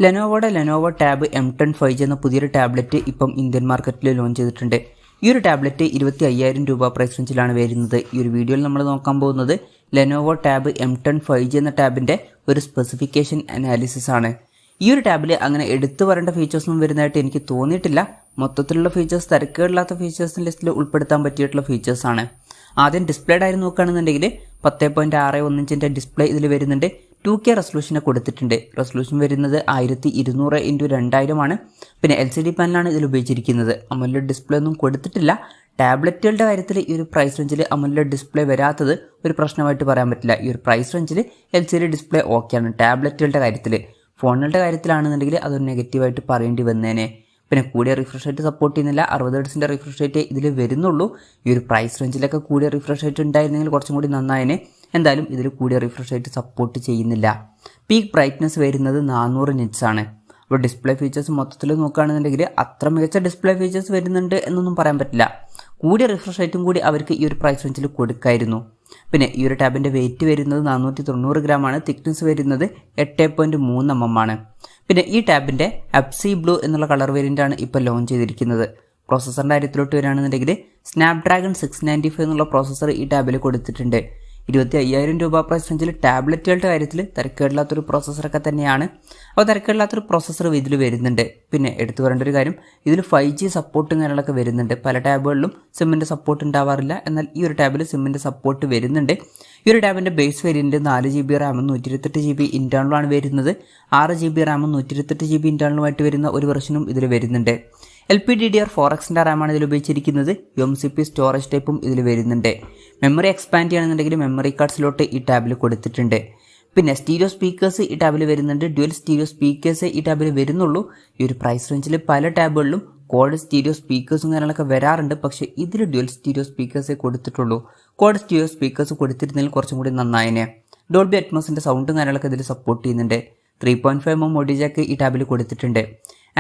Lenovo tab M10 5G എന്ന പുതിയൊരു tablet ഇപ്പം ഇന്ത്യൻ മാർക്കറ്റിൽ ലോഞ്ച് ചെയ്തിട്ടുണ്ട്. ഈ ഒരു ടാബ്ലറ്റ് 25,000 രൂപ പ്രൈസ് റേഞ്ചിലാണ് വരുന്നത്. ഈ ഒരു വീഡിയോയിൽ നമ്മൾ നോക്കാൻ പോകുന്നത് Lenovo ടാബ് M10 5G എന്ന ടാബിന്റെ ഒരു സ്പെസിഫിക്കേഷൻ അനാലിസിസ് ആണ്. ഈ ഒരു ടാബിൽ അങ്ങനെ എടുത്തു പറയേണ്ട ഫീച്ചേഴ്സ് ഒന്നും വരുന്നതായിട്ട് എനിക്ക് തോന്നിയിട്ടില്ല. മൊത്തത്തിലുള്ള ഫീച്ചേഴ്സ് തിരക്കേടില്ലാത്ത ഫീച്ചേഴ്സിന്റെ ലിസ്റ്റിൽ ഉൾപ്പെടുത്താൻ പറ്റിയിട്ടുള്ള ഫീച്ചേഴ്സ് ആണ്. ആദ്യം ഡിസ്പ്ലേഡ് ആയി നോക്കുകയാണെന്നുണ്ടെങ്കിൽ 10.61 ഇഞ്ചിന്റെ ഡിസ്പ്ലേ ഇതിൽ വരുന്നുണ്ട്. 2K റെസൊല്യൂഷനെ കൊടുത്തിട്ടുണ്ട്. റെസൊല്യൂഷൻ വരുന്നത് 1200x2000 ആണ്. പിന്നെ LCD പാനലാണ് ഇതിൽ ഉപയോഗിച്ചിരിക്കുന്നത്. AMOLED ഡിസ്പ്ലേ ഒന്നും കൊടുത്തിട്ടില്ല. ടാബ്ലറ്റുകളുടെ കാര്യത്തിൽ ഈ ഒരു പ്രൈസ് റേഞ്ചിൽ AMOLED ഡിസ്പ്ലേ വരാത്തത് ഒരു പ്രശ്നമായിട്ട് പറയാൻ പറ്റില്ല. ഈ ഒരു പ്രൈസ് റേഞ്ചിൽ LCD ഡിസ്പ്ലേ ഓക്കെയാണ്. ടാബ്ലറ്റുകളുടെ കാര്യത്തിൽ, ഫോണുകളുടെ കാര്യത്തിലാണെന്നുണ്ടെങ്കിൽ അതൊരു നെഗറ്റീവായിട്ട് പറയേണ്ടി വന്നേനെ. പിന്നെ കൂടിയ റിഫ്രഷ് റേറ്റ് സപ്പോർട്ട് ചെയ്യുന്നില്ല. 60 ഹെർട്സിന്റെ റിഫ്രഷ് റേറ്റ് ഇതിൽ വരുന്നുള്ളൂ. ഈ ഒരു പ്രൈസ് റേഞ്ചിലൊക്കെ കൂടിയ റിഫ്രഷ് റേറ്റ് ഉണ്ടായിരുന്നെങ്കിൽ കുറച്ചും കൂടി നന്നായതിനെ. എന്തായാലും ഇതിൽ കൂടിയ റിഫ്രഷ് റേറ്റ് സപ്പോർട്ട് ചെയ്യുന്നില്ല. പീക്ക് ബ്രൈറ്റ്നസ് വരുന്നത് 400 നിറ്റ്സ് ആണ്. അപ്പോൾ ഡിസ്പ്ലേ ഫീച്ചേഴ്സ് മൊത്തത്തിൽ നോക്കുകയാണെന്നുണ്ടെങ്കിൽ അത്ര മികച്ച ഡിസ്പ്ലേ ഫീച്ചേഴ്സ് വരുന്നുണ്ട് എന്നൊന്നും പറയാൻ പറ്റില്ല. കൂടിയ റിഫ്രഷ് റേറ്റും കൂടി അവർക്ക് ഈ ഒരു പ്രൈസ് റേഞ്ചിൽ കൊടുക്കായിരുന്നു. പിന്നെ ഈ ഒരു ടാബിൻ്റെ വെയിറ്റ് വരുന്നത് 490 ഗ്രാം ആണ്. തിക്നെസ് വരുന്നത് 8.3 mm ആണ്. പിന്നെ ഈ ടാബിൻ്റെ അപ്സി ബ്ലൂ എന്നുള്ള കളർ വേരിയൻ്റ് ആണ് ഇപ്പോൾ ലോഞ്ച് ചെയ്തിരിക്കുന്നത്. പ്രോസസ്സറിൻ്റെ കാര്യത്തിലോട്ട് വരികയാണെന്നുണ്ടെങ്കിൽ സ്നാപ്ഡ്രാഗൺ 695 എന്നുള്ള പ്രോസസ്സർ ഈ ടാബിൽ കൊടുത്തിട്ടുണ്ട്. 25,000 രൂപ പ്രൈസ് റേഞ്ചിൽ ടാബ്ലറ്റുകളുടെ കാര്യത്തിൽ തിരക്കേടില്ലാത്തൊരു പ്രോസസ്സറൊക്കെ തന്നെയാണ്. അപ്പോൾ തിരക്കേടില്ലാത്തൊരു പ്രോസസ്സർ ഇതിൽ വരുന്നുണ്ട്. പിന്നെ എടുത്തു പറയേണ്ട ഒരു കാര്യം, ഇതിൽ 5G സപ്പോർട്ടും കാര്യങ്ങളൊക്കെ വരുന്നുണ്ട്. പല ടാബുകളിലും സിമ്മിൻ്റെ സപ്പോർട്ട് ഉണ്ടാവാറില്ല. എന്നാൽ ഈ ഒരു ടാബിൽ സിമ്മിൻ്റെ സപ്പോർട്ട് വരുന്നുണ്ട്. ഈ ഒരു ടാബിൻ്റെ ബേസ് വേരിയൻറ്റ് 4GB റാമും 128GB ഇൻറ്റേർണലുമാണ് വരുന്നത്. 6GB റാമും 128GB ഇൻറ്റേർണലുമായിട്ട് വരുന്ന ഒരു വെർഷനും ഇതിൽ വരുന്നുണ്ട്. LPDDR4Xൻ്റെ റാമാണ് ഇതിൽ ഉപയോഗിച്ചിരിക്കുന്നത്. UMCP സ്റ്റോറേജ് ടൈപ്പും ഇതിൽ വരുന്നുണ്ട്. മെമ്മറി എക്സ്പാൻഡ് ചെയ്യുകയാണെന്നുണ്ടെങ്കിൽ മെമ്മറി കാർഡ് സ്ലോട്ട് ഈ ടാബിൽ കൊടുത്തിട്ടുണ്ട്. പിന്നെ സ്റ്റീരിയോ സ്പീക്കേഴ്സ് ഈ ടാബിൽ വരുന്നുണ്ട്. ഡ്യുവൽ സ്റ്റീരിയോ സ്പീക്കേഴ്സ് ഈ ടാബിൽ വരുന്നുള്ളൂ. ഈ ഒരു പ്രൈസ് റേഞ്ചിൽ പല ടാബുകളിലും കോഡ് സ്റ്റീരിയോ സ്പീക്കേഴ്സും കാര്യങ്ങളൊക്കെ വരാറുണ്ട്. പക്ഷേ ഇതിൽ ഡ്യുവൽ സ്റ്റീരിയോ സ്പീക്കേഴ്സേ കൊടുത്തിട്ടുള്ളൂ. കോഡ് സ്റ്റീരിയോ സ്പീക്കേഴ്സ് കൊടുത്തിരുന്നതിൽ കുറച്ചും കൂടി നന്നായനെ. ഡോൾബി അറ്റ്മോസിൻ്റെ സൗണ്ടും കാര്യങ്ങളൊക്കെ ഇതിൽ സപ്പോർട്ട് ചെയ്യുന്നുണ്ട്. 3.5mm ഓഡിയോ ജാക്ക് ഈ ടാബിൽ കൊടുത്തിട്ടുണ്ട്.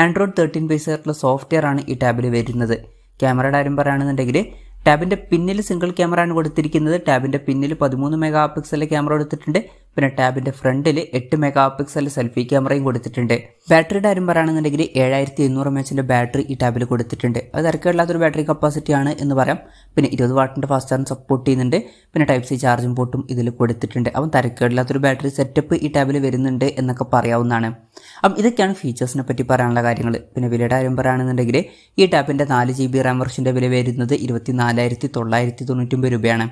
Android 13 ബേസ് ആയിട്ടുള്ള സോഫ്റ്റ്വെയർ ആണ് ഈ ടാബിൽ വരുന്നത്. ക്യാമറയുടെ കാര്യം പറയുകയാണെന്നുണ്ടെങ്കിൽ ടാബിൻ്റെ പിന്നിൽ സിംഗിൾ ക്യാമറ ആണ് കൊടുത്തിരിക്കുന്നത്. ടാബിൻ്റെ പിന്നിൽ 13 MP ക്യാമറ കൊടുത്തിട്ടുണ്ട്. പിന്നെ ടാബിൻ്റെ ഫ്രണ്ടിൽ 8 MP സെൽഫി ക്യാമറയും കൊടുത്തിട്ടുണ്ട്. ബാറ്ററിയുടെ കാര്യം പറയുകയാണെന്നുണ്ടെങ്കിൽ 7800 mAh ബാറ്ററി ഈ ടാബിൽ കൊടുത്തിട്ടുണ്ട്. അത് തിരക്കേടില്ലാത്തൊരു ബാറ്ററി കപ്പാസിറ്റി ആണ് എന്ന് പറയാം. പിന്നെ 20 വാട്ടിൻ്റെ ഫാസ്റ്റ് ചാർജ് സപ്പോർട്ട് ചെയ്യുന്നുണ്ട്. പിന്നെ Type-C ചാർജിംഗ് പോർട്ടും ഇതിൽ കൊടുത്തിട്ടുണ്ട്. അപ്പം തിരക്കേടില്ലാത്തൊരു ബാറ്ററി സെറ്റപ്പ് ഈ ടാബിൽ വരുന്നുണ്ട് എന്നൊക്കെ പറയാവുന്നതാണ്. അപ്പം ഇതൊക്കെയാണ് ഫീച്ചേഴ്സിനെ പറ്റി പറയാനുള്ള കാര്യങ്ങൾ. പിന്നെ വിലയുടെ കാര്യം പറയുകയാണെന്നുണ്ടെങ്കിൽ ഈ ടാബിൻ്റെ 4GB റാം വെർഷൻ്റെ വില വരുന്നത് 24,999 രൂപയാണ്.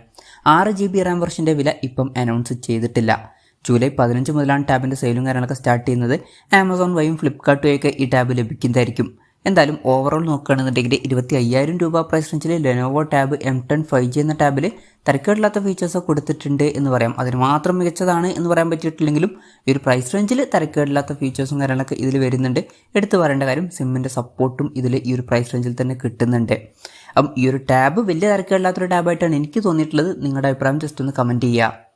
6GB റാം വെർഷൻ്റെ വില ഇപ്പം അനൗൺസ് ചെയ്തിട്ടില്ല. ജൂലൈ 15 മുതലാണ് ടാബിൻ്റെ സെയിലും കാര്യങ്ങളൊക്കെ സ്റ്റാർട്ട് ചെയ്യുന്നത്. ആമസോൺ വഴിയും ഫ്ലിപ്കാർട്ട് വഴിയൊക്കെ ഈ ടാബ് ലഭിക്കുന്നതായിരിക്കും. എന്തായാലും ഓവറോൾ നോക്കുകയാണെന്നുണ്ടെങ്കിൽ 25,000 രൂപ പ്രൈസ് റേഞ്ചിൽ Lenovo ടാബ് M10 5G എന്ന ടാബിൽ തിരക്കേടില്ലാത്ത ഫീച്ചേഴ്സ് കൊടുത്തിട്ടുണ്ട് എന്ന് പറയാം. അതിന് മാത്രം മികച്ചതാണ് എന്ന് പറയാൻ പറ്റിയിട്ടില്ലെങ്കിലും ഈ ഒരു പ്രൈസ് റേഞ്ചിൽ തിരക്കേടില്ലാത്ത ഫീച്ചേഴ്സും കാര്യങ്ങളൊക്കെ ഇതിൽ വരുന്നുണ്ട്. എടുത്തു പറയേണ്ട കാര്യം, സിമ്മിൻ്റെ സപ്പോർട്ടും ഇതിൽ ഈ ഒരു പ്രൈസ് റേഞ്ചിൽ തന്നെ കിട്ടുന്നുണ്ട്. അപ്പം ഈ ഒരു ടാബ് വലിയ തിരക്കേടില്ലാത്തൊരു ടാബായിട്ടാണ് എനിക്ക് തോന്നിയിട്ടുള്ളത്. നിങ്ങളുടെ അഭിപ്രായം ജസ്റ്റ് ഒന്ന് കമൻറ്റ് ചെയ്യുക.